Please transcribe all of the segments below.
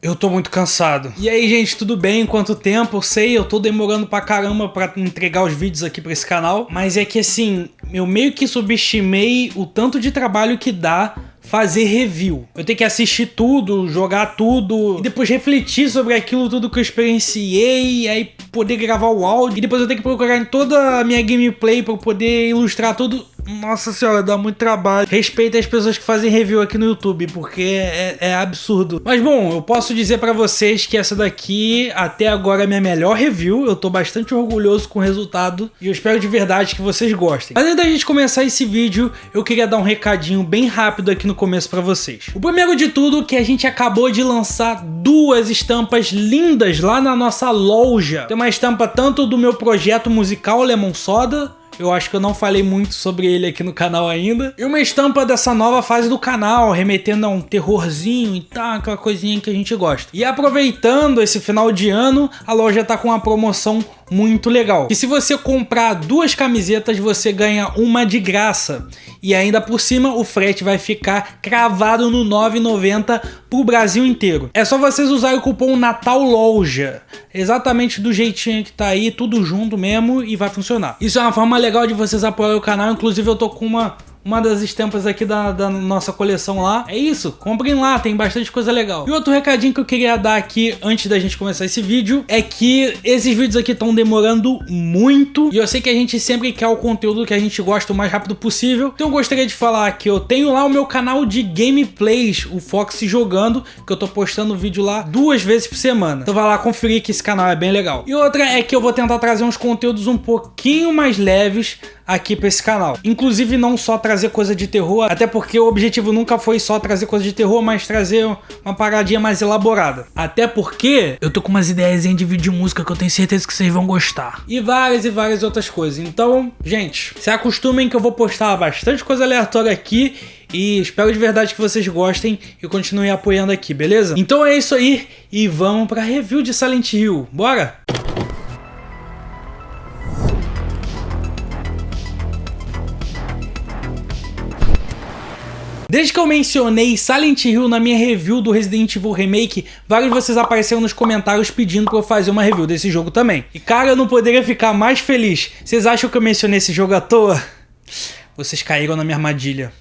Eu tô muito cansado. E aí, gente, tudo bem? Quanto tempo? Eu sei, eu tô demorando pra caramba pra entregar os vídeos aqui pra esse canal. Mas é que assim, eu meio que subestimei o tanto de trabalho que dá fazer review. Eu tenho que assistir tudo, jogar tudo, e depois refletir sobre aquilo tudo que eu experienciei, e aí poder gravar o áudio, e depois eu tenho que procurar em toda a minha gameplay pra eu poder ilustrar tudo. Nossa senhora, dá muito trabalho. Respeita as pessoas que fazem review aqui no YouTube, porque é absurdo. Mas bom, eu posso dizer pra vocês que essa daqui até agora é a minha melhor review. Eu tô bastante orgulhoso com o resultado e eu espero de verdade que vocês gostem. Antes da gente começar esse vídeo, eu queria dar um recadinho bem rápido aqui no começo pra vocês. O primeiro de tudo é que a gente acabou de lançar duas estampas lindas lá na nossa loja. Tem uma estampa tanto do meu projeto musical Lemon Soda, eu acho que eu não falei muito sobre ele aqui no canal ainda. E uma estampa dessa nova fase do canal, remetendo a um terrorzinho e tal, aquela coisinha que a gente gosta. E aproveitando esse final de ano, a loja tá com uma promoção muito legal. E se você comprar duas camisetas, você ganha uma de graça. E ainda por cima, o frete vai ficar cravado no R$ 9,90 pro Brasil inteiro. É só vocês usarem o cupom NATALLOJA. Exatamente do jeitinho que tá aí, tudo junto mesmo, e vai funcionar. Isso é uma forma legal de vocês apoiarem o canal. Inclusive eu tô com uma das estampas aqui da nossa coleção lá. É isso, comprem lá, tem bastante coisa legal. E outro recadinho que eu queria dar aqui antes da gente começar esse vídeo é que esses vídeos aqui estão demorando muito e eu sei que a gente sempre quer o conteúdo que a gente gosta o mais rápido possível. Então eu gostaria de falar que eu tenho lá o meu canal de gameplays, o Fox Jogando, que eu tô postando vídeo lá 2 vezes por semana. Então vai lá conferir que esse canal é bem legal. E outra é que eu vou tentar trazer uns conteúdos um pouquinho mais leves aqui pra esse canal. Inclusive não só trazer coisa de terror, até porque o objetivo nunca foi só trazer coisa de terror, mas trazer uma paradinha mais elaborada. Até porque eu tô com umas ideias de vídeo de música que eu tenho certeza que vocês vão gostar. E várias outras coisas. Então, gente, se acostumem que eu vou postar bastante coisa aleatória aqui. E espero de verdade que vocês gostem e continuem apoiando aqui, beleza? Então é isso aí e vamos pra review de Silent Hill. Bora? Desde que eu mencionei Silent Hill na minha review do Resident Evil Remake, vários de vocês apareceram nos comentários pedindo pra eu fazer uma review desse jogo também. E cara, eu não poderia ficar mais feliz. Vocês acham que eu mencionei esse jogo à toa? Vocês caíram na minha armadilha.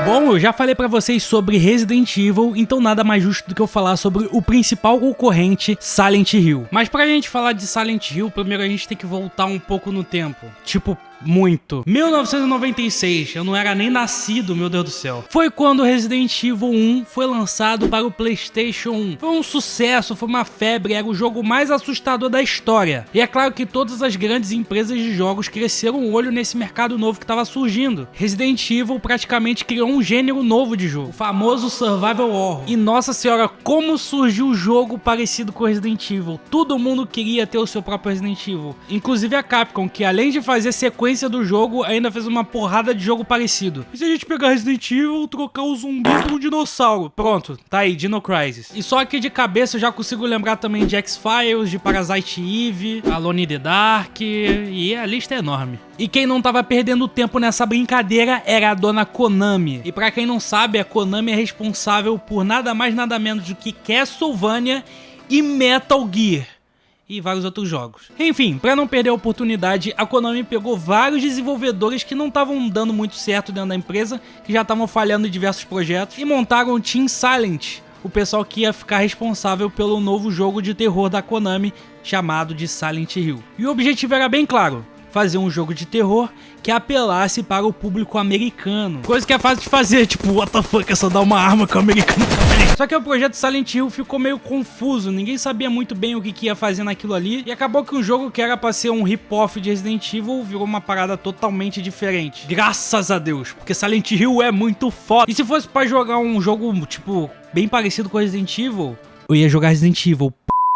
Bom, eu já falei pra vocês sobre Resident Evil, então nada mais justo do que eu falar sobre o principal concorrente, Silent Hill. Mas pra gente falar de Silent Hill, primeiro a gente tem que voltar um pouco no tempo. Tipo, muito. 1996, eu não era nem nascido, meu Deus do céu. Foi quando Resident Evil 1 foi lançado para o PlayStation 1. Foi um sucesso, foi uma febre, era o jogo mais assustador da história. E é claro que todas as grandes empresas de jogos cresceram o olho nesse mercado novo que estava surgindo. Resident Evil praticamente criou um gênero novo de jogo, o famoso Survival Horror. E nossa senhora, como surgiu o jogo parecido com Resident Evil. Todo mundo queria ter o seu próprio Resident Evil. Inclusive a Capcom, que além de fazer sequência do jogo, ainda fez uma porrada de jogo parecido. E se a gente pegar Resident Evil, trocar o zumbi por um dinossauro? Pronto, tá aí, Dino Crisis. E só aqui de cabeça eu já consigo lembrar também de X-Files, de Parasite Eve, Alone in the Dark, e a lista é enorme. E quem não tava perdendo tempo nessa brincadeira era a dona Konami. E pra quem não sabe, a Konami é responsável por nada mais nada menos do que Castlevania e Metal Gear. E vários outros jogos. Enfim, pra não perder a oportunidade, a Konami pegou vários desenvolvedores que não estavam dando muito certo dentro da empresa, que já estavam falhando em diversos projetos, e montaram o Team Silent, o pessoal que ia ficar responsável pelo novo jogo de terror da Konami, chamado de Silent Hill. E o objetivo era bem claro: fazer um jogo de terror que apelasse para o público americano. Coisa que é fácil de fazer, tipo, what the fuck, é só dar uma arma que o americano faz. Só que o projeto Silent Hill ficou meio confuso, ninguém sabia muito bem o que ia fazer naquilo ali, e acabou que um jogo que era pra ser um rip-off de Resident Evil virou uma parada totalmente diferente. Graças a Deus, porque Silent Hill é muito foda. E se fosse pra jogar um jogo, tipo, bem parecido com Resident Evil, eu ia jogar Resident Evil.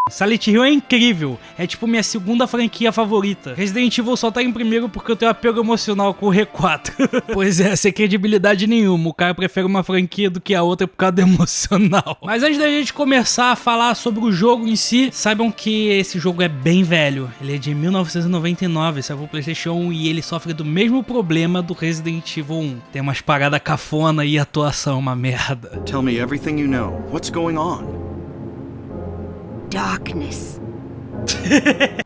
Silent Hill é incrível, é tipo minha segunda franquia favorita. Resident Evil só tá em primeiro porque eu tenho apego emocional com o R4. Pois é, sem credibilidade nenhuma, o cara prefere uma franquia do que a outra por causa do emocional. Mas antes da gente começar a falar sobre o jogo em si, saibam que esse jogo é bem velho. Ele é de 1999, saiu pro PlayStation 1 e ele sofre do mesmo problema do Resident Evil 1. Tem umas paradas cafona e a atuação uma merda. Tell me everything you know. What's going on? Darkness.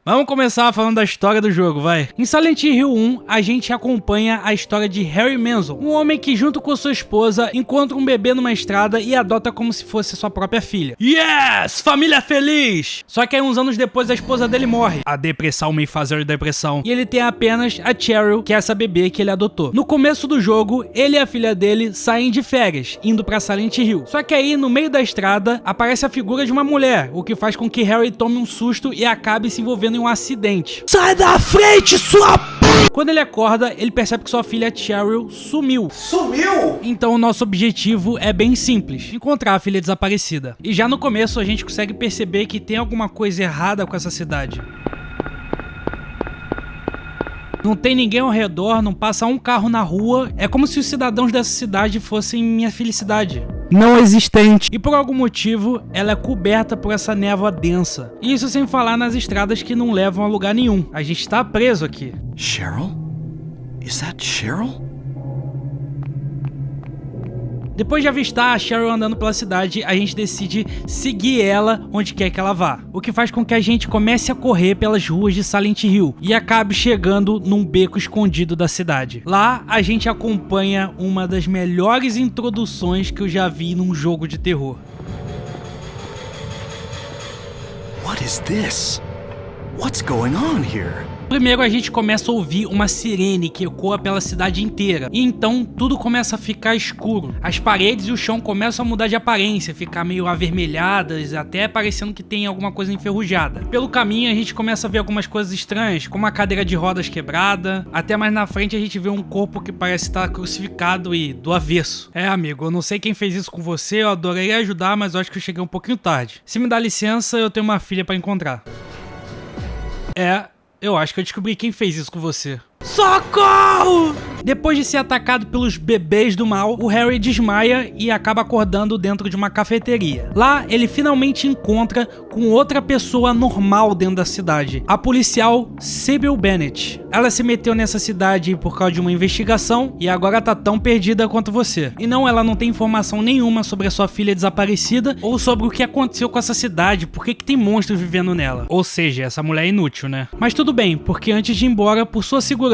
Vamos começar falando da história do jogo, vai. Em Silent Hill 1, a gente acompanha a história de Harry Manson, um homem que junto com sua esposa encontra um bebê numa estrada e adota como se fosse sua própria filha. Yes! Família feliz! Só que aí uns anos depois a esposa dele morre. A depressão me fazer depressão. E ele tem apenas a Cheryl, que é essa bebê que ele adotou. No começo do jogo, ele e a filha dele saem de férias, indo pra Silent Hill. Só que aí, no meio da estrada, aparece a figura de uma mulher, o que faz com que Harry tome um susto e acabe se envolvendo em um acidente. Sai da frente, sua p... Quando ele acorda, ele percebe que sua filha Cheryl sumiu. Sumiu? Então o nosso objetivo é bem simples, encontrar a filha desaparecida. E já no começo a gente consegue perceber que tem alguma coisa errada com essa cidade. Não tem ninguém ao redor, não passa um carro na rua. É como se os cidadãos dessa cidade fossem minha felicidade. Não existente. E por algum motivo, ela é coberta por essa névoa densa. E isso sem falar nas estradas que não levam a lugar nenhum. A gente tá preso aqui. Cheryl? Is that Cheryl? Depois de avistar a Cheryl andando pela cidade, a gente decide seguir ela onde quer que ela vá. O que faz com que a gente comece a correr pelas ruas de Silent Hill e acabe chegando num beco escondido da cidade. Lá, a gente acompanha uma das melhores introduções que eu já vi num jogo de terror. What is this? What's going on here? Primeiro a gente começa a ouvir uma sirene que ecoa pela cidade inteira, e então tudo começa a ficar escuro. As paredes e o chão começam a mudar de aparência, ficar meio avermelhadas, até parecendo que tem alguma coisa enferrujada. Pelo caminho a gente começa a ver algumas coisas estranhas, como a cadeira de rodas quebrada, até mais na frente a gente vê um corpo que parece estar crucificado e do avesso. É, amigo, eu não sei quem fez isso com você, eu adoraria ajudar, mas eu acho que eu cheguei um pouquinho tarde. Se me dá licença, eu tenho uma filha pra encontrar. Eu acho que eu descobri quem fez isso com você. Socorro! Depois de ser atacado pelos bebês do mal, o Harry desmaia e acaba acordando dentro de uma cafeteria. Lá, ele finalmente encontra com outra pessoa normal dentro da cidade, a policial Sybil Bennett. Ela se meteu nessa cidade por causa de uma investigação e agora tá tão perdida quanto você. E não, ela não tem informação nenhuma sobre a sua filha desaparecida ou sobre o que aconteceu com essa cidade, por que tem monstros vivendo nela. Ou seja, essa mulher é inútil, né? Mas tudo bem, porque antes de ir embora, por sua segurança,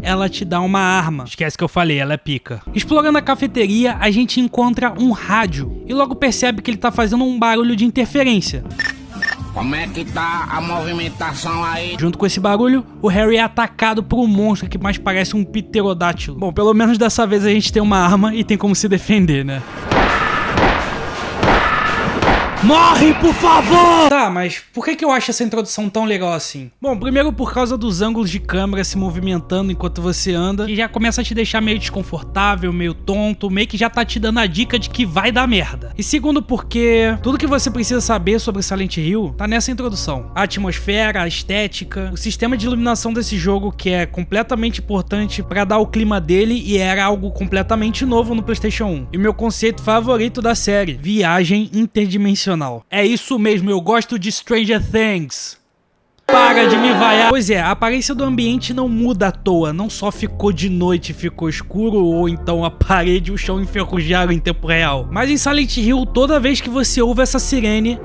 ela te dá uma arma. Esquece que eu falei, ela é pica. Explorando a cafeteria, a gente encontra um rádio e logo percebe que ele tá fazendo um barulho de interferência. Como é que tá a movimentação aí? Junto com esse barulho, o Harry é atacado por um monstro que mais parece um pterodátilo. Bom, pelo menos dessa vez a gente tem uma arma e tem como se defender, né? Morre, por favor! Tá, mas por que eu acho essa introdução tão legal assim? Bom, primeiro por causa dos ângulos de câmera se movimentando enquanto você anda, que já começa a te deixar meio desconfortável, meio tonto, meio que já tá te dando a dica de que vai dar merda. E segundo porque tudo que você precisa saber sobre Silent Hill tá nessa introdução. A atmosfera, a estética, o sistema de iluminação desse jogo que é completamente importante pra dar o clima dele e era algo completamente novo no PlayStation 1. E meu conceito favorito da série, viagem interdimensional. É isso mesmo, eu gosto de Stranger Things. Para de me vaiar. Pois é, a aparência do ambiente não muda à toa, não só ficou de noite e ficou escuro, ou então a parede e o chão enferrujaram em tempo real. Mas em Silent Hill, toda vez que você ouve essa sirene,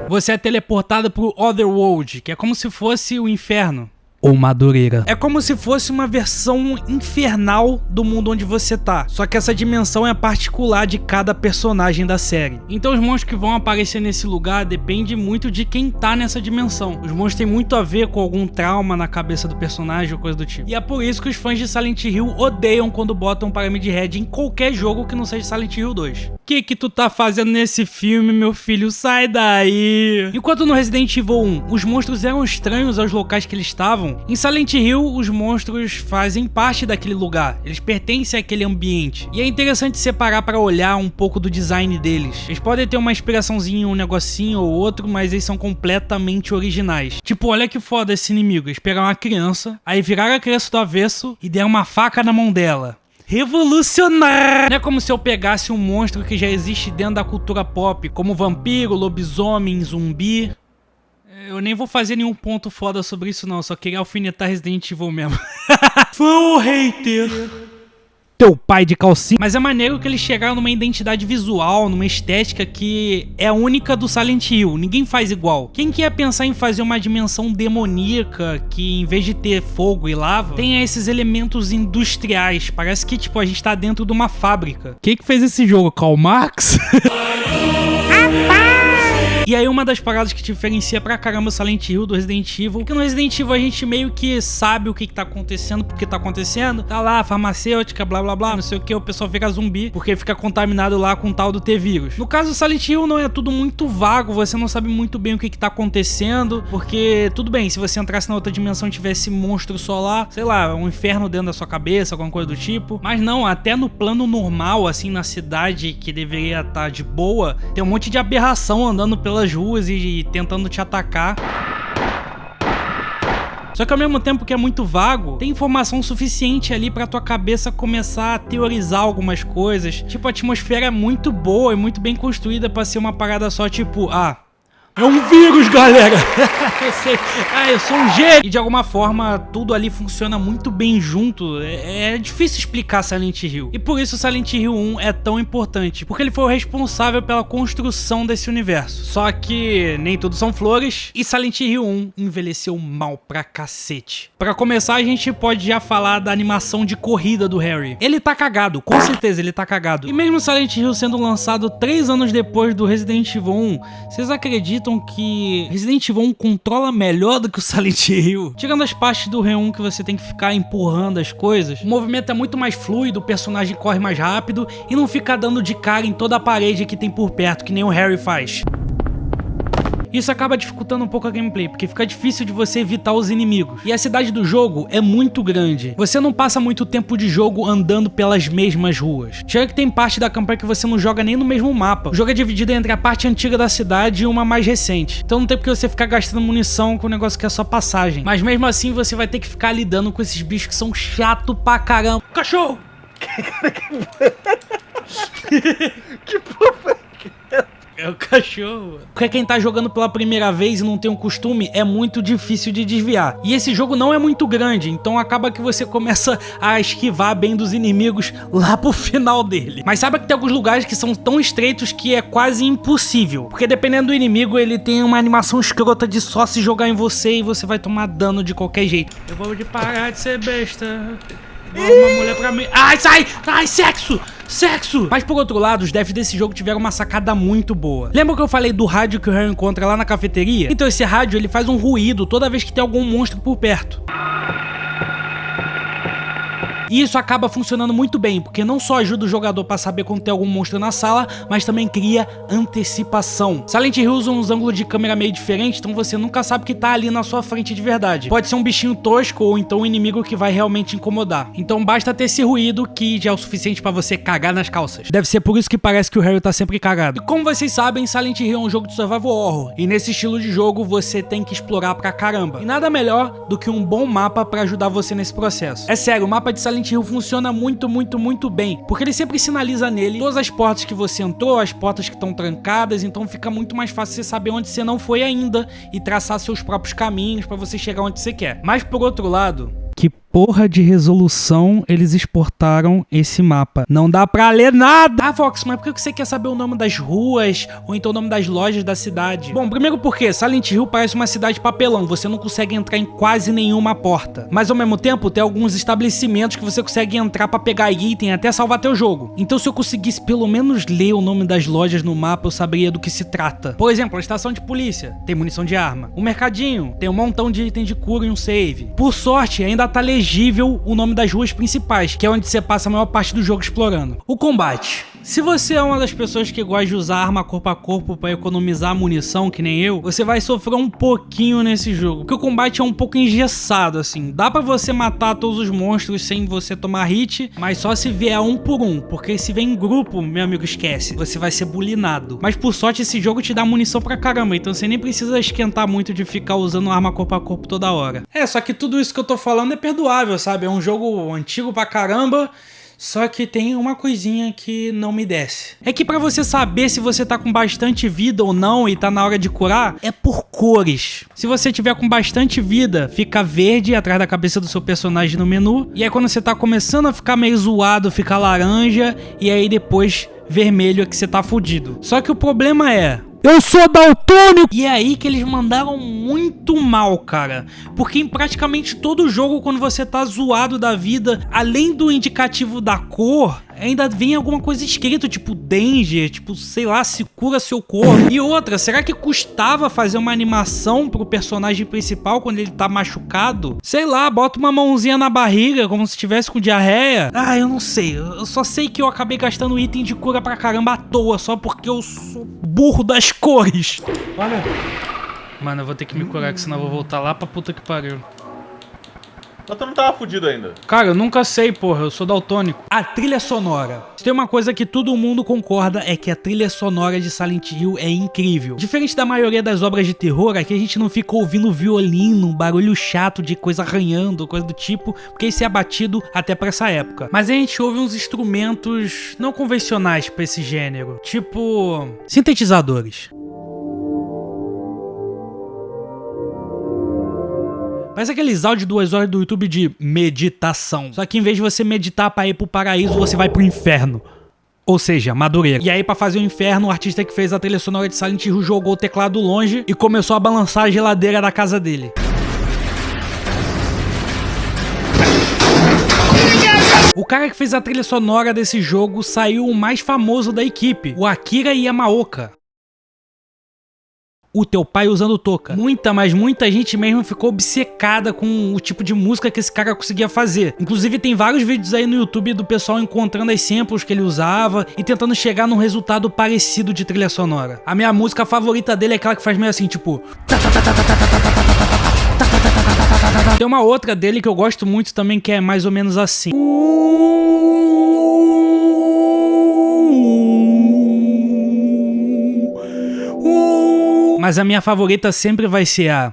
você é teleportado pro Otherworld, que é como se fosse o inferno. Ou Madureira. É como se fosse uma versão infernal do mundo onde você tá. Só que essa dimensão é particular de cada personagem da série. Então os monstros que vão aparecer nesse lugar depende muito de quem tá nessa dimensão. Os monstros têm muito a ver com algum trauma na cabeça do personagem ou coisa do tipo. E é por isso que os fãs de Silent Hill odeiam quando botam Pyramid Head em qualquer jogo que não seja Silent Hill 2. que tu tá fazendo nesse filme, meu filho? Sai daí! Enquanto no Resident Evil 1, os monstros eram estranhos aos locais que eles estavam, em Silent Hill, os monstros fazem parte daquele lugar. Eles pertencem àquele ambiente. E é interessante separar pra olhar um pouco do design deles. Eles podem ter uma inspiraçãozinha, um negocinho ou outro, mas eles são completamente originais. Tipo, olha que foda esse inimigo. Eles pegaram uma criança, aí viraram a criança do avesso e deram uma faca na mão dela. Revolucionário! Não é como se eu pegasse um monstro que já existe dentro da cultura pop, como vampiro, lobisomem, zumbi. Eu nem vou fazer nenhum ponto foda sobre isso não, só queria alfinetar Resident Evil mesmo. Fã ou hater? Teu pai de calcinha. Mas é maneiro que eles chegaram numa identidade visual, numa estética que é única do Silent Hill. Ninguém faz igual. Quem que ia pensar em fazer uma dimensão demoníaca que, em vez de ter fogo e lava, tenha esses elementos industriais? Parece que, tipo, a gente tá dentro de uma fábrica. Quem que fez esse jogo? Karl Marx? E aí uma das paradas que diferencia pra caramba o Silent Hill do Resident Evil, é que no Resident Evil a gente meio que sabe o que tá acontecendo, porque tá acontecendo, tá lá, farmacêutica, blá blá blá, não sei o que, o pessoal fica zumbi, porque fica contaminado lá com o tal do T-Vírus. No caso do Silent Hill não é tudo muito vago, você não sabe muito bem o que tá acontecendo, porque tudo bem, se você entrasse na outra dimensão e tivesse monstro só lá, sei lá, um inferno dentro da sua cabeça, alguma coisa do tipo, mas não, até no plano normal, assim, na cidade que deveria estar de boa, tem um monte de aberração andando pelas ruas e tentando te atacar. Só que ao mesmo tempo que é muito vago, tem informação suficiente ali pra tua cabeça começar a teorizar algumas coisas. Tipo, a atmosfera é muito boa e muito bem construída pra ser uma parada só tipo, é um vírus, galera! Eu sei. Eu sou um gênio! E de alguma forma, tudo ali funciona muito bem junto. É difícil explicar Silent Hill. E por isso Silent Hill 1 é tão importante. Porque ele foi o responsável pela construção desse universo. Só que nem tudo são flores. E Silent Hill 1 envelheceu mal pra cacete. Pra começar, a gente pode já falar da animação de corrida do Harry. Ele tá cagado. Com certeza ele tá cagado. E mesmo Silent Hill sendo lançado 3 anos depois do Resident Evil 1, vocês acreditam que Resident Evil 1 controla melhor do que o Silent Hill? Tirando as partes do R1 que você tem que ficar empurrando as coisas, o movimento é muito mais fluido, o personagem corre mais rápido e não fica dando de cara em toda a parede que tem por perto, que nem o Harry faz. Isso acaba dificultando um pouco a gameplay, porque fica difícil de você evitar os inimigos. E a cidade do jogo é muito grande. Você não passa muito tempo de jogo andando pelas mesmas ruas. Chega que tem parte da campanha que você não joga nem no mesmo mapa. O jogo é dividido entre a parte antiga da cidade e uma mais recente. Então não tem porque você ficar gastando munição com um negócio que é só passagem. Mas mesmo assim você vai ter que ficar lidando com esses bichos que são chato pra caramba. Cachorro! Que porra! É o cachorro. Porque quem tá jogando pela primeira vez e não tem um costume, é muito difícil de desviar. E esse jogo não é muito grande, então acaba que você começa a esquivar bem dos inimigos lá pro final dele. Mas saiba que tem alguns lugares que são tão estreitos que é quase impossível. Porque dependendo do inimigo, ele tem uma animação escrota de só se jogar em você e você vai tomar dano de qualquer jeito. Eu vou parar de ser besta. Uma mulher pra mim. Ai, sai! Ai, sexo! Sexo! Mas por outro lado, os devs desse jogo tiveram uma sacada muito boa. Lembra que eu falei do rádio que o Harry encontra lá na cafeteria? Então esse rádio ele faz um ruído toda vez que tem algum monstro por perto. E isso acaba funcionando muito bem, porque não só ajuda o jogador pra saber quando tem algum monstro na sala, mas também cria antecipação. Silent Hill usa uns ângulos de câmera meio diferentes, então você nunca sabe o que tá ali na sua frente de verdade. Pode ser um bichinho tosco ou então um inimigo que vai realmente incomodar. Então basta ter esse ruído que já é o suficiente pra você cagar nas calças. Deve ser por isso que parece que o Harry tá sempre cagado. E como vocês sabem, Silent Hill é um jogo de survival horror, e nesse estilo de jogo você tem que explorar pra caramba. E nada melhor do que um bom mapa pra ajudar você nesse processo. É sério, o mapa de Silent Hill funciona muito bem, porque ele sempre sinaliza nele todas as portas que você entrou, as portas que estão trancadas, então fica muito mais fácil você saber onde você não foi ainda e traçar seus próprios caminhos pra você chegar onde você quer. Mas por outro lado, que porra de resolução eles exportaram esse mapa? Não dá pra ler nada! Ah, Vox, mas por que você quer saber o nome das ruas ou então o nome das lojas da cidade? Bom, primeiro porque Silent Hill parece uma cidade papelão, você não consegue entrar em quase nenhuma porta. Mas ao mesmo tempo tem alguns estabelecimentos que você consegue entrar pra pegar item até salvar teu jogo. Então se eu conseguisse pelo menos ler o nome das lojas no mapa, eu saberia do que se trata. Por exemplo, a estação de polícia tem munição de arma. O mercadinho tem um montão de itens de cura e um save. Por sorte, ainda tá legítimo ilegível o nome das ruas principais, que é onde você passa a maior parte do jogo explorando. O combate. Se você é uma das pessoas que gosta de usar arma corpo a corpo para economizar munição, que nem eu, você vai sofrer um pouquinho nesse jogo, porque o combate é um pouco engessado, assim. Dá pra você matar todos os monstros sem você tomar hit, mas só se vier um por um, porque se vier em grupo, meu amigo, esquece, você vai ser bulinado. Mas por sorte esse jogo te dá munição pra caramba, então você nem precisa esquentar muito de ficar usando arma corpo a corpo toda hora. Só que tudo isso que eu tô falando é perdoável, sabe? É um jogo antigo pra caramba. Só que tem uma coisinha que não me desce. É que pra você saber se você tá com bastante vida ou não e tá na hora de curar, é por cores. Se você tiver com bastante vida, fica verde atrás da cabeça do seu personagem no menu. E aí quando você tá começando a ficar meio zoado, fica laranja. E aí depois vermelho é que você tá fudido. Só que o problema é... eu sou daltônico! E é aí que eles mandaram muito mal, cara. Porque em praticamente todo jogo, quando você tá zoado da vida, além do indicativo da cor, ainda vem alguma coisa escrito, tipo danger, tipo, sei lá, se cura seu corpo. E outra, será que custava fazer uma animação pro personagem principal quando ele tá machucado? Sei lá, bota uma mãozinha na barriga, como se estivesse com diarreia. Ah, eu não sei. Eu só sei que eu acabei gastando item de cura pra caramba à toa, só porque eu sou burro das cores. Olha. Mano, eu vou ter que me curar, que senão eu vou voltar lá pra puta que pariu. Mas tu não tava fudido ainda. Cara, eu nunca sei, porra, eu sou daltônico. A trilha sonora. Se tem uma coisa que todo mundo concorda é que a trilha sonora de Silent Hill é incrível. Diferente da maioria das obras de terror, aqui a gente não fica ouvindo violino, barulho chato de coisa arranhando, coisa do tipo, porque isso é abatido até pra essa época. Mas a gente ouve uns instrumentos não convencionais pra esse gênero, tipo sintetizadores. Parece aqueles áudios de 2 horas do YouTube de meditação. Só que em vez de você meditar pra ir pro paraíso, você vai pro inferno. Ou seja, Madureira. E aí pra fazer o inferno, o artista que fez a trilha sonora de Silent Hill jogou o teclado longe e começou a balançar a geladeira da casa dele. O cara que fez a trilha sonora desse jogo saiu o mais famoso da equipe, o Akira Yamaoka. O teu pai usando touca. Mas muita gente mesmo ficou obcecada com o tipo de música que esse cara conseguia fazer. Inclusive tem vários vídeos aí no YouTube do pessoal encontrando as samples que ele usava e tentando chegar num resultado parecido de trilha sonora. A minha música favorita dele é aquela que faz meio assim, tipo... Tem uma outra dele que eu gosto muito também, que é mais ou menos assim. Mas a minha favorita sempre vai ser a...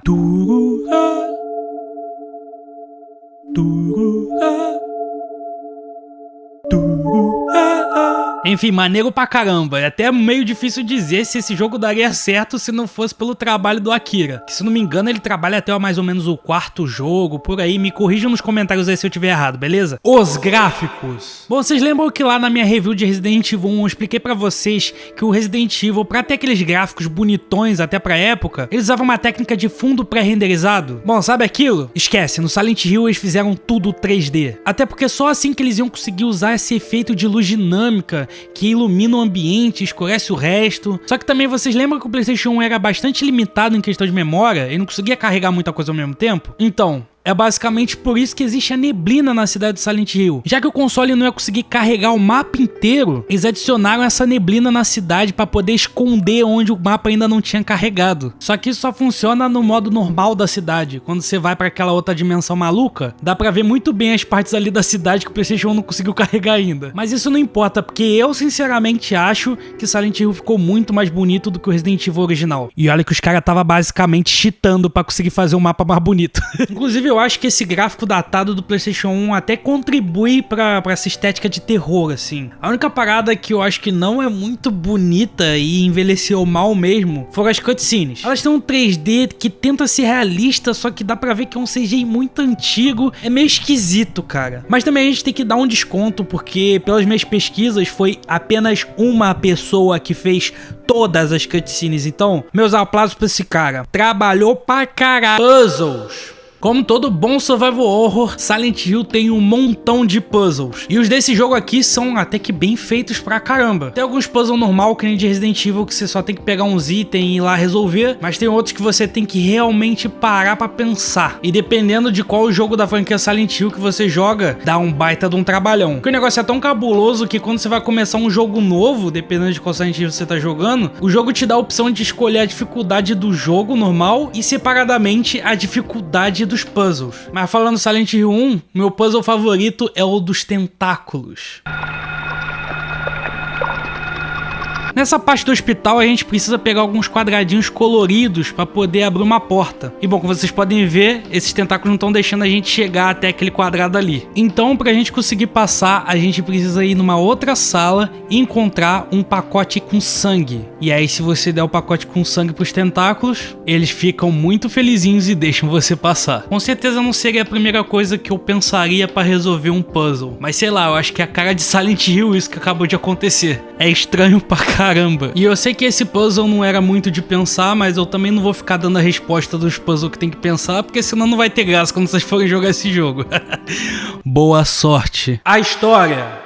Enfim, maneiro pra caramba. É até meio difícil dizer se esse jogo daria certo se não fosse pelo trabalho do Akira. Que se não me engano ele trabalha até mais ou menos o 4º jogo, por aí. Me corrijam nos comentários aí se eu tiver errado, beleza? Os gráficos. Bom, vocês lembram que lá na minha review de Resident Evil 1 eu expliquei pra vocês que o Resident Evil, pra ter aqueles gráficos bonitões até pra época, eles usavam uma técnica de fundo pré-renderizado? Bom, sabe aquilo? Esquece, no Silent Hill eles fizeram tudo 3D. Até porque só assim que eles iam conseguir usar esse efeito de luz dinâmica que ilumina o ambiente, escurece o resto. Só que também vocês lembram que o PlayStation 1 era bastante limitado em questão de memória e não conseguia carregar muita coisa ao mesmo tempo? Então... é basicamente por isso que existe a neblina na cidade de Silent Hill. Já que o console não ia conseguir carregar o mapa inteiro, eles adicionaram essa neblina na cidade para poder esconder onde o mapa ainda não tinha carregado. Só que isso só funciona no modo normal da cidade. Quando você vai para aquela outra dimensão maluca, dá pra ver muito bem as partes ali da cidade que o PlayStation 1 não conseguiu carregar ainda. Mas isso não importa, porque eu sinceramente acho que Silent Hill ficou muito mais bonito do que o Resident Evil original. E olha que os caras estavam basicamente cheatando para conseguir fazer um mapa mais bonito. Inclusive eu acho que esse gráfico datado do PlayStation 1 até contribui pra essa estética de terror, assim. A única parada que eu acho que não é muito bonita e envelheceu mal mesmo foram as cutscenes. Elas têm um 3D que tenta ser realista, só que dá pra ver que é um CGI muito antigo. É meio esquisito, cara. Mas também a gente tem que dar um desconto, porque pelas minhas pesquisas foi apenas uma pessoa que fez todas as cutscenes. Então, meus aplausos pra esse cara. Trabalhou pra caralho. Puzzles. Como todo bom survival horror, Silent Hill tem um montão de puzzles. E os desse jogo aqui são até que bem feitos pra caramba. Tem alguns puzzles normal, que nem de Resident Evil, que você só tem que pegar uns itens e ir lá resolver. Mas tem outros que você tem que realmente parar pra pensar. E dependendo de qual jogo da franquia Silent Hill que você joga, dá um baita de um trabalhão. Porque o negócio é tão cabuloso que quando você vai começar um jogo novo, dependendo de qual Silent Hill você tá jogando, o jogo te dá a opção de escolher a dificuldade do jogo normal e separadamente a dificuldade dos puzzles. Mas falando Silent Hill 1, meu puzzle favorito é o dos tentáculos. Nessa parte do hospital a gente precisa pegar alguns quadradinhos coloridos para poder abrir uma porta. E bom, como vocês podem ver, esses tentáculos não estão deixando a gente chegar até aquele quadrado ali. Então, para a gente conseguir passar, a gente precisa ir numa outra sala e encontrar um pacote com sangue. E aí, se você der o pacote com sangue para os tentáculos, eles ficam muito felizinhos e deixam você passar. Com certeza não seria a primeira coisa que eu pensaria para resolver um puzzle. Mas sei lá, eu acho que é a cara de Silent Hill isso que acabou de acontecer. É estranho pra caramba. E eu sei que esse puzzle não era muito de pensar, mas eu também não vou ficar dando a resposta dos puzzles que tem que pensar, porque senão não vai ter graça quando vocês forem jogar esse jogo. Boa sorte. A história.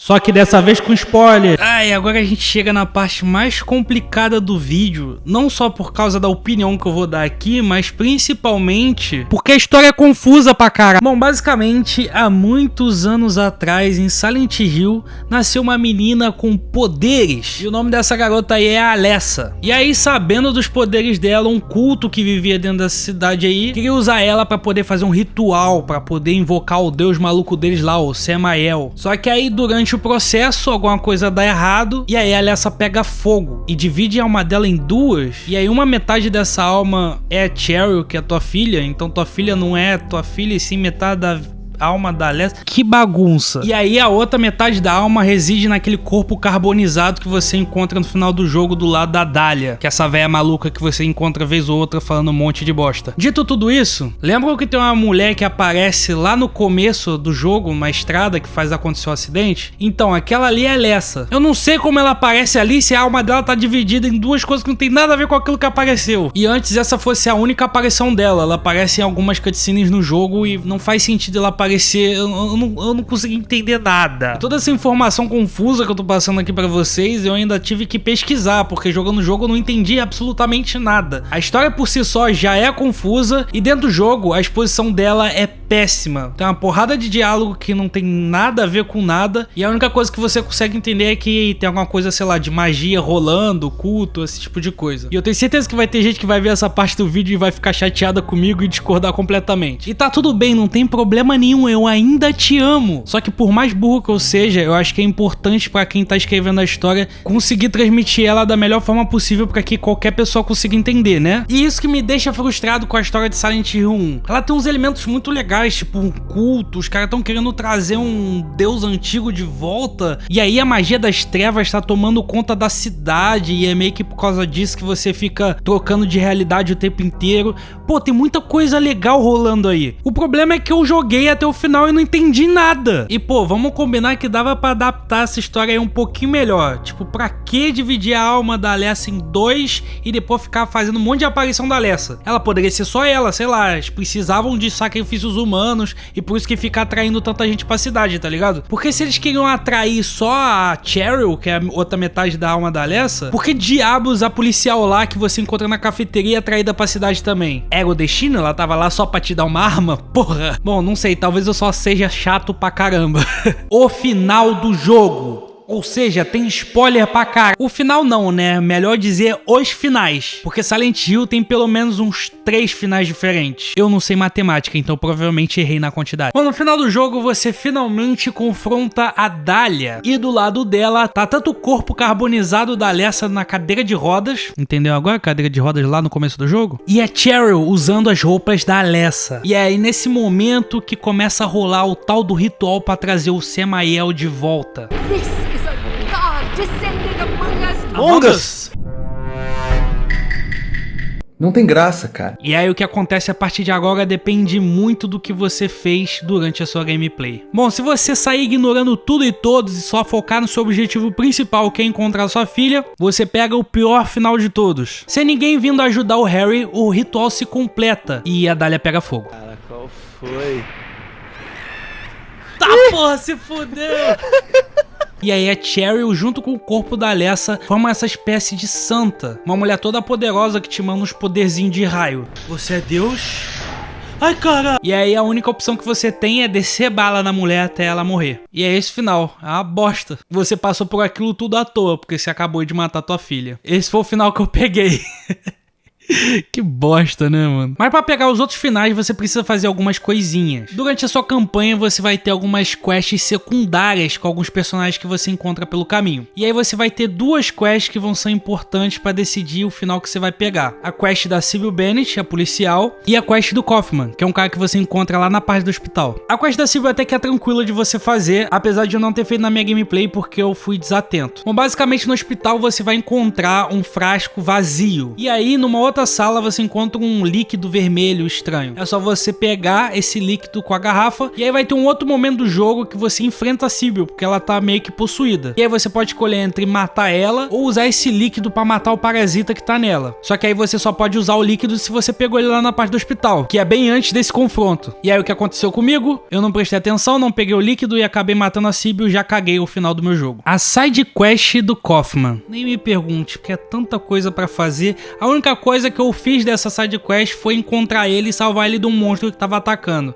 Só que dessa vez com spoiler. E agora a gente chega na parte mais complicada do vídeo. Não só por causa da opinião que eu vou dar aqui, mas principalmente porque a história é confusa pra caralho. Bom, basicamente, há muitos anos atrás, em Silent Hill, nasceu uma menina com poderes. E o nome dessa garota aí é Alessa. E aí, sabendo dos poderes dela, um culto que vivia dentro dessa cidade aí, queria usar ela pra poder fazer um ritual, pra poder invocar o deus maluco deles lá, o Samael. Só que aí, durante o processo, alguma coisa dá errado e aí a Alessa pega fogo e divide a alma dela em duas, e aí uma metade dessa alma é a Cheryl, que é tua filha, então tua filha não é tua filha e sim metade da alma da Alessa. Que bagunça. E aí a outra metade da alma reside naquele corpo carbonizado que você encontra no final do jogo do lado da Dahlia, que é essa véia maluca que você encontra vez ou outra falando um monte de bosta. Dito tudo isso, lembram que tem uma mulher que aparece lá no começo do jogo, uma estrada que faz acontecer o acidente? Então, aquela ali é a Alessa. Eu não sei como ela aparece ali se a alma dela tá dividida em duas coisas que não tem nada a ver com aquilo que apareceu. E antes essa fosse a única aparição dela. Ela aparece em algumas cutscenes no jogo e não faz sentido ela aparecer. Eu não consegui entender nada. E toda essa informação confusa que eu tô passando aqui pra vocês, eu ainda tive que pesquisar, porque jogando o jogo eu não entendi absolutamente nada. A história por si só já é confusa, e dentro do jogo a exposição dela é péssima. Tem uma porrada de diálogo que não tem nada a ver com nada, e a única coisa que você consegue entender é que tem alguma coisa, sei lá, de magia rolando, culto, esse tipo de coisa. E eu tenho certeza que vai ter gente que vai ver essa parte do vídeo e vai ficar chateada comigo e discordar completamente. E tá tudo bem, não tem problema nenhum, eu ainda te amo. Só que por mais burro que eu seja, eu acho que é importante pra quem tá escrevendo a história conseguir transmitir ela da melhor forma possível pra que qualquer pessoa consiga entender, né? E isso que me deixa frustrado com a história de Silent Hill 1. Ela tem uns elementos muito legais, tipo um culto, os caras estão querendo trazer um deus antigo de volta, e aí a magia das trevas tá tomando conta da cidade, e é meio que por causa disso que você fica trocando de realidade o tempo inteiro. Pô, tem muita coisa legal rolando aí. O problema é que eu joguei até o final e não entendi nada. E pô, vamos combinar que dava pra adaptar essa história aí um pouquinho melhor. Tipo, pra que dividir a alma da Alessa em dois e depois ficar fazendo um monte de aparição da Alessa? Ela poderia ser só ela, sei lá, eles precisavam de sacrifícios humanos e por isso que fica atraindo tanta gente pra cidade, tá ligado? Porque se eles queriam atrair só a Cheryl, que é a outra metade da alma da Alessa, por que diabos a policial lá que você encontra na cafeteria é atraída pra cidade também? Era o destino? Ela tava lá só pra te dar uma arma? Porra! Bom, não sei, talvez eu só seja chato pra caramba. O final do jogo. Ou seja, tem spoiler pra caralho. O final não, né? Melhor dizer os finais. Porque Silent Hill tem pelo menos uns 3 finais diferentes. Eu não sei matemática, então provavelmente errei na quantidade. Bom, no final do jogo você finalmente confronta a Dahlia. E do lado dela tá tanto o corpo carbonizado da Alessa na cadeira de rodas. Entendeu agora? Cadeira de rodas lá no começo do jogo. E a Cheryl usando as roupas da Alessa. E é aí nesse momento que começa a rolar o tal do ritual pra trazer o Samael de volta. Among Us! Não tem graça, cara. E aí o que acontece a partir de agora depende muito do que você fez durante a sua gameplay. Bom, se você sair ignorando tudo e todos e só focar no seu objetivo principal, que é encontrar sua filha, você pega o pior final de todos. Sem ninguém vindo ajudar o Harry, o ritual se completa e a Dahlia pega fogo. Cara, qual foi? Tá, porra, se fudeu! E aí a Cheryl, junto com o corpo da Alessa, formam essa espécie de santa. Uma mulher toda poderosa que te manda uns poderzinhos de raio. Você é Deus? Ai, cara! E aí a única opção que você tem é descer bala na mulher até ela morrer. E é esse final. É uma bosta. Você passou por aquilo tudo à toa, porque você acabou de matar tua filha. Esse foi o final que eu peguei. Que bosta, né, mano? Mas pra pegar os outros finais, você precisa fazer algumas coisinhas. Durante a sua campanha, você vai ter algumas quests secundárias com alguns personagens que você encontra pelo caminho. E aí você vai ter duas quests que vão ser importantes pra decidir o final que você vai pegar. A quest da Sybil Bennett, a policial, e a quest do Kaufman, que é um cara que você encontra lá na parte do hospital. A quest da Sybil até que é tranquila de você fazer, apesar de eu não ter feito na minha gameplay porque eu fui desatento. Bom, basicamente no hospital você vai encontrar um frasco vazio. E aí, numa outra sala você encontra um líquido vermelho estranho. É só você pegar esse líquido com a garrafa e aí vai ter um outro momento do jogo que você enfrenta a Sybil, porque ela tá meio que possuída. E aí você pode escolher entre matar ela ou usar esse líquido pra matar o parasita que tá nela. Só que aí você só pode usar o líquido se você pegou ele lá na parte do hospital, que é bem antes desse confronto. E aí o que aconteceu comigo? Eu não prestei atenção, não peguei o líquido e acabei matando a Sybil e já caguei o final do meu jogo. A side quest do Kaufman. Nem me pergunte, porque é tanta coisa pra fazer. A única coisa que eu fiz dessa side quest foi encontrar ele e salvar ele de um monstro que tava atacando.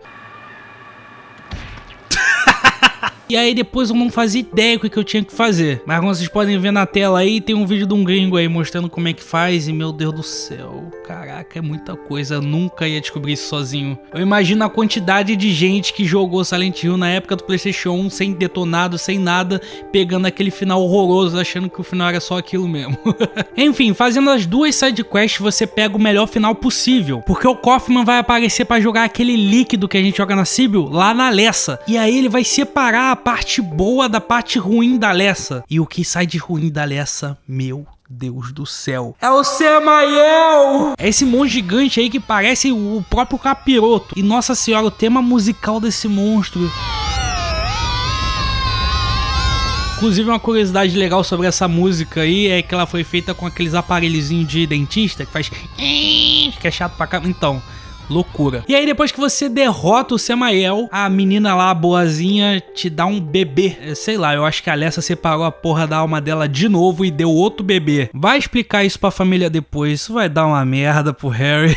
E aí depois eu não fazia ideia do que eu tinha que fazer. Mas como vocês podem ver na tela aí, tem um vídeo de um gringo aí mostrando como é que faz. E meu Deus do céu, caraca, é muita coisa. Eu nunca ia descobrir isso sozinho. Eu imagino a quantidade de gente que jogou Silent Hill na época do PlayStation 1 sem detonado, sem nada, pegando aquele final horroroso, achando que o final era só aquilo mesmo. Enfim, fazendo as duas side quests, você pega o melhor final possível. Porque o Kaufman vai aparecer pra jogar aquele líquido que a gente joga na Sybil lá na Alessa. E aí ele vai separar a parte boa da parte ruim da Alessa. E o que sai de ruim da Alessa, meu Deus do céu, é o Samael! É esse monstro gigante aí que parece o próprio capiroto. E nossa senhora, o tema musical desse monstro. Inclusive uma curiosidade legal sobre essa música aí é que ela foi feita com aqueles aparelhozinhos de dentista que faz... que é chato pra caramba. Então... loucura. E aí depois que você derrota o Samael, a menina lá, a boazinha, te dá um bebê. Sei lá, eu acho que a Alessa separou a porra da alma dela de novo e deu outro bebê. Vai explicar isso pra família depois. Isso vai dar uma merda pro Harry.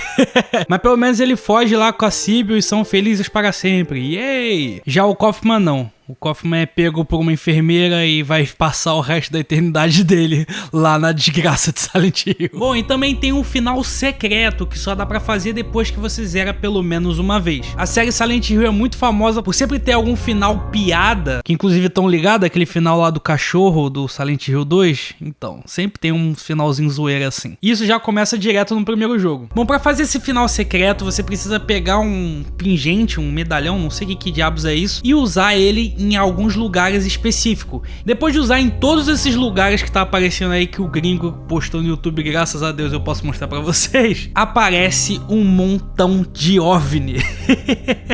Mas pelo menos ele foge lá com a Sybil e são felizes para sempre. Yay! Já o Kaufman não. O Kaufman é pego por uma enfermeira e vai passar o resto da eternidade dele lá na desgraça de Silent Hill. Bom, e também tem um final secreto que só dá pra fazer depois que você zera pelo menos uma vez. A série Silent Hill é muito famosa por sempre ter algum final piada, que inclusive estão ligados àquele final lá do cachorro do Silent Hill 2. Então, sempre tem um finalzinho zoeira assim. Isso já começa direto no primeiro jogo. Bom, pra fazer esse final secreto, você precisa pegar um pingente, um medalhão, não sei que diabos é isso, e usar ele em alguns lugares específicos. Depois de usar em todos esses lugares que tá aparecendo aí, que o gringo postou no YouTube, graças a Deus eu posso mostrar pra vocês, aparece um montão de OVNI.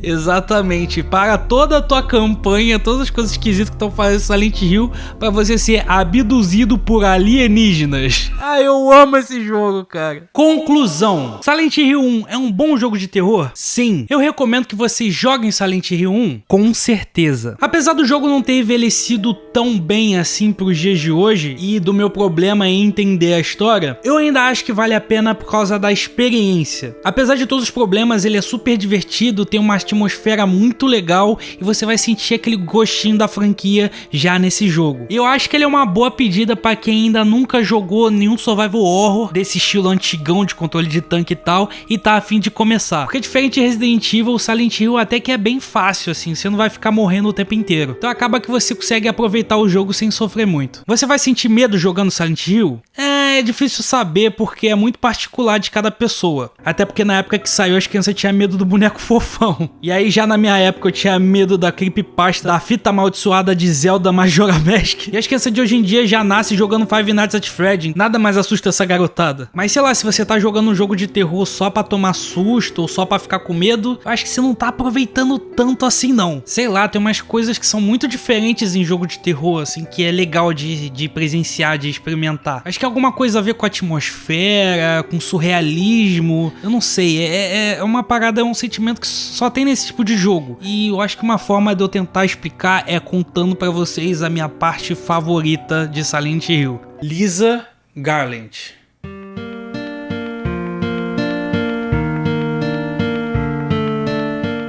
Exatamente, para toda a tua campanha, todas as coisas esquisitas que estão fazendo Silent Hill, pra você ser abduzido por alienígenas. Ah, eu amo esse jogo, cara. Conclusão: Silent Hill 1 é um bom jogo de terror? Sim. Eu recomendo que vocês joguem Silent Hill 1? Com certeza. Apesar do jogo não ter envelhecido tão bem assim pros dias de hoje, e do meu problema em entender a história, eu ainda acho que vale a pena por causa da experiência. Apesar de todos os problemas, ele é super divertido, tem uma atmosfera muito legal e você vai sentir aquele gostinho da franquia já nesse jogo. Eu acho que ele é uma boa pedida pra quem ainda nunca jogou nenhum survival horror desse estilo antigão de controle de tanque e tal, e tá a fim de começar. Porque diferente de Resident Evil, o Silent Hill até que é bem fácil assim, você não vai ficar morrendo o tempo inteiro. Então acaba que você consegue aproveitar o jogo sem sofrer muito. Você vai sentir medo jogando Silent Hill? É difícil saber porque é muito particular de cada pessoa. Até porque na época que saiu as crianças tinham medo do boneco fofão. E aí já na minha época eu tinha medo da creepypasta da fita amaldiçoada de Zelda Majora Mask. E as crianças de hoje em dia já nascem jogando Five Nights at Freddy's. Nada mais assusta essa garotada. Mas sei lá, se você tá jogando um jogo de terror só pra tomar susto ou só pra ficar com medo, eu acho que você não tá aproveitando tanto assim não. Sei lá, tem umas coisas que são muito diferentes em jogo de terror, assim, que é legal de presenciar, de experimentar. Acho que é alguma coisa a ver com a atmosfera, com surrealismo, eu não sei, é uma parada, é um sentimento que só tem nesse tipo de jogo. E eu acho que uma forma de eu tentar explicar é contando pra vocês a minha parte favorita de Silent Hill. Lisa Garland.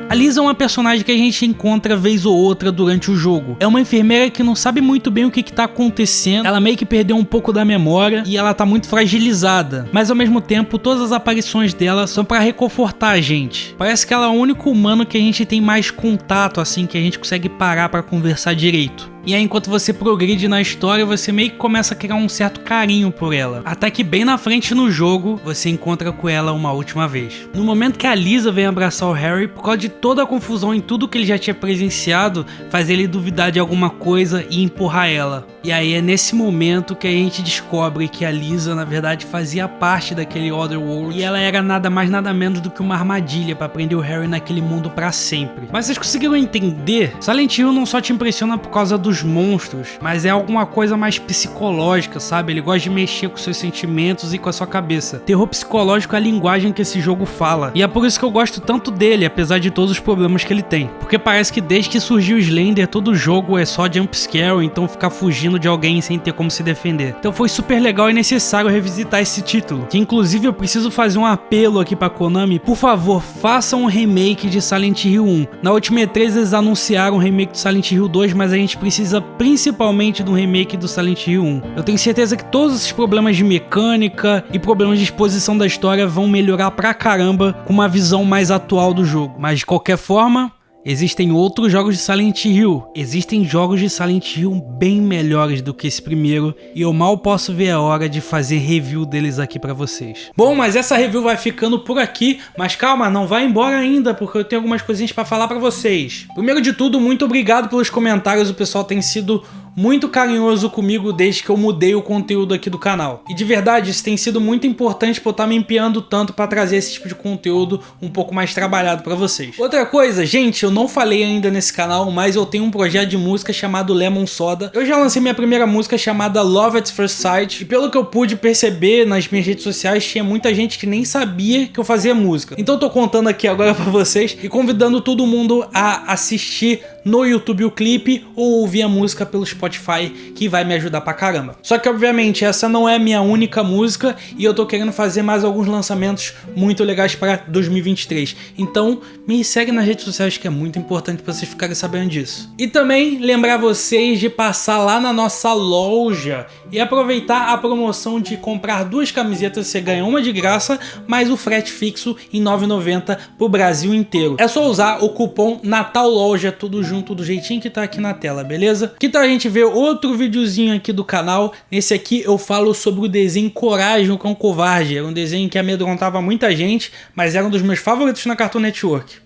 A Lisa é uma personagem que a gente encontra vez ou outra durante o jogo. É uma enfermeira que não sabe muito bem o que tá acontecendo, ela meio que perdeu um pouco da memória e ela tá muito fragilizada. Mas ao mesmo tempo, todas as aparições dela são pra reconfortar a gente. Parece que ela é o único humano que a gente tem mais contato, assim, que a gente consegue parar pra conversar direito. E aí enquanto você progride na história, você meio que começa a criar um certo carinho por ela. Até que bem na frente no jogo, você encontra com ela uma última vez. No momento que a Lisa vem abraçar o Harry, por causa de toda a confusão em tudo que ele já tinha presenciado, faz ele duvidar de alguma coisa e empurrar ela. E aí é nesse momento que a gente descobre que a Lisa na verdade fazia parte daquele Otherworld e ela era nada mais nada menos do que uma armadilha para prender o Harry naquele mundo para sempre. Mas vocês conseguiram entender? Silent Hill não só te impressiona por causa dos monstros, mas é alguma coisa mais psicológica, sabe? Ele gosta de mexer com seus sentimentos e com a sua cabeça. Terror psicológico é a linguagem que esse jogo fala. E é por isso que eu gosto tanto dele, apesar de todos os problemas que ele tem. Porque parece que desde que surgiu o Slender, todo jogo é só jumpscare, então ficar fugindo de alguém sem ter como se defender. Então foi super legal e necessário revisitar esse título. Que inclusive eu preciso fazer um apelo aqui pra Konami. Por favor, façam um remake de Silent Hill 1. Na última E3 eles anunciaram um remake de Silent Hill 2, mas a gente precisa principalmente do remake do Silent Hill 1. Eu tenho certeza que todos esses problemas de mecânica e problemas de exposição da história vão melhorar pra caramba com uma visão mais atual do jogo. Mas de qualquer forma, existem outros jogos de Silent Hill. Existem jogos de Silent Hill bem melhores do que esse primeiro e eu mal posso ver a hora de fazer review deles aqui pra vocês. Bom, mas essa review vai ficando por aqui, mas calma, não vai embora ainda porque eu tenho algumas coisinhas pra falar pra vocês. Primeiro de tudo, muito obrigado pelos comentários, o pessoal tem sido muito carinhoso comigo desde que eu mudei o conteúdo aqui do canal. E de verdade, isso tem sido muito importante por eu estar me empenhando tanto para trazer esse tipo de conteúdo um pouco mais trabalhado para vocês. Outra coisa, gente, eu não falei ainda nesse canal, mas eu tenho um projeto de música chamado Lemon Soda. Eu já lancei minha primeira música chamada Love at First Sight, e pelo que eu pude perceber nas minhas redes sociais, tinha muita gente que nem sabia que eu fazia música. Então eu tô contando aqui agora para vocês e convidando todo mundo a assistir no YouTube o clipe ou ouvir a música pelo Spotify, que vai me ajudar pra caramba. Só que obviamente essa não é a minha única música e eu tô querendo fazer mais alguns lançamentos muito legais para 2023. Então me segue nas redes sociais que é muito importante pra vocês ficarem sabendo disso. E também lembrar vocês de passar lá na nossa loja e aproveitar a promoção de comprar 2 camisetas, você ganha uma de graça, mais o frete fixo em R$ 9,90 pro Brasil inteiro. É só usar o cupom NATALLOJA, tudo junto do jeitinho que tá aqui na tela, beleza? Que tal a gente ver outro videozinho aqui do canal? Nesse aqui eu falo sobre o desenho Coragem, o Cão Covarde. Era um desenho que amedrontava muita gente, mas era um dos meus favoritos na Cartoon Network.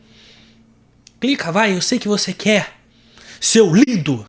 Clica, vai, eu sei que você quer. Seu lindo!